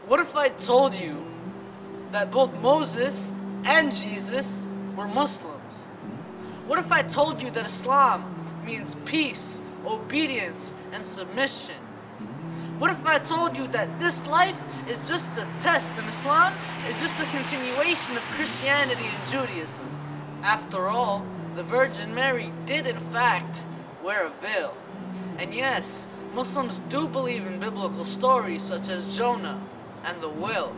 What if I told you that both Moses and Jesus were Muslims? What if I told you that Islam means peace, obedience, and submission? What if I told you that this life is just a test and Islam is just a continuation of Christianity and Judaism? After all, the Virgin Mary did in fact wear a veil. And yes, Muslims do believe in biblical stories such as Jonah and the whale.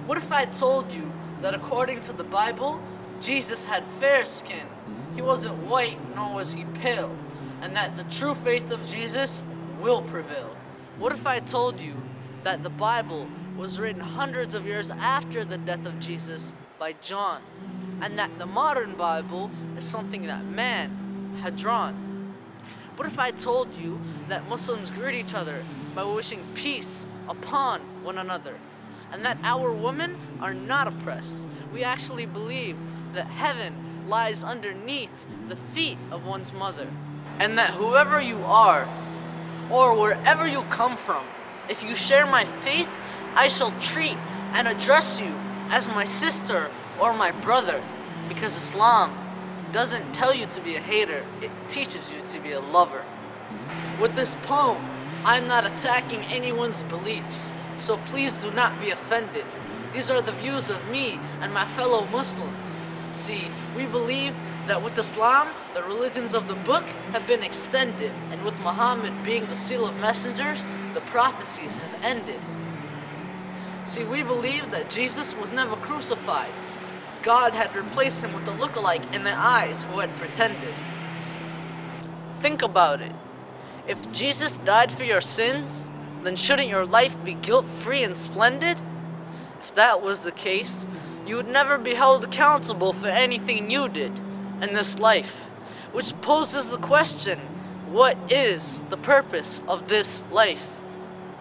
What if I told you that according to the Bible, Jesus had fair skin, he wasn't white nor was he pale, and that the true faith of Jesus will prevail? What if I told you that the Bible was written hundreds of years after the death of Jesus by John, and that the modern Bible is something that man had drawn? What if I told you that Muslims greet each other by wishing peace upon one another, and that our women are not oppressed? We actually believe that heaven lies underneath the feet of one's mother, and that whoever you are, or wherever you come from, if you share my faith, I shall treat and address you as my sister or my brother, because Islam doesn't tell you to be a hater, it teaches you to be a lover. With this poem, I'm not attacking anyone's beliefs, so please do not be offended. These are the views of me and my fellow Muslims. See, we believe that with Islam, the religions of the book have been extended, and with Muhammad being the seal of messengers, the prophecies have ended. See, we believe that Jesus was never crucified. God had replaced him with a lookalike in the eyes who had pretended. Think about it. If Jesus died for your sins, then shouldn't your life be guilt-free and splendid? If that was the case, you would never be held accountable for anything you did in this life, which poses the question, what is the purpose of this life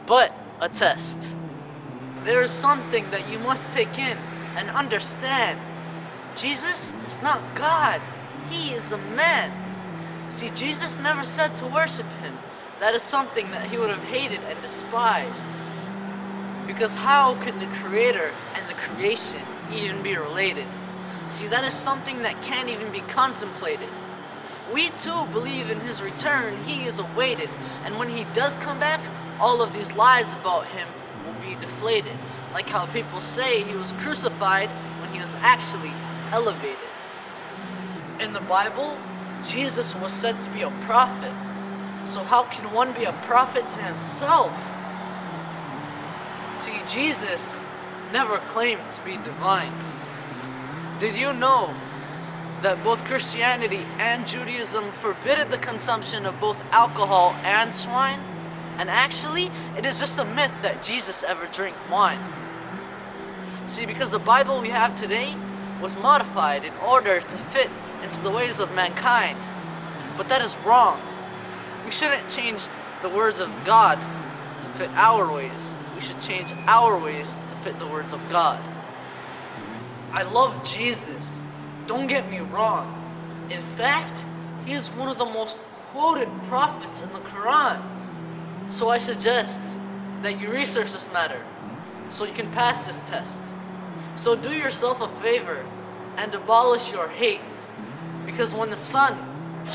but a test? There is something that you must take in and understand. Jesus is not God, he is a man. See, Jesus never said to worship him. That is something that he would have hated and despised. Because how could the Creator and the creation even be related? See, that is something that can't even be contemplated. We too believe in his return, he is awaited, and when he does come back, all of these lies about him will be deflated. Like how people say he was crucified when he was actually elevated. In the Bible, Jesus was said to be a prophet. So how can one be a prophet to himself? See, Jesus never claimed to be divine. Did you know that both Christianity and Judaism forbid the consumption of both alcohol and swine? And actually, it is just a myth that Jesus ever drank wine. See, because the Bible we have today was modified in order to fit into the ways of mankind. But that is wrong. We shouldn't change the words of God to fit our ways. We should change our ways to fit the words of God. I love Jesus. Don't get me wrong. In fact, he is one of the most quoted prophets in the Qur'an. So I suggest that you research this matter so you can pass this test. So do yourself a favor and abolish your hate, because when the sun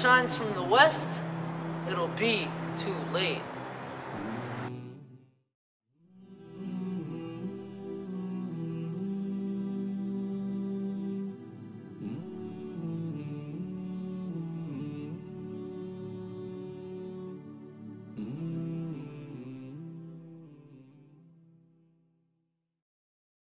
shines from the west, it'll be too late.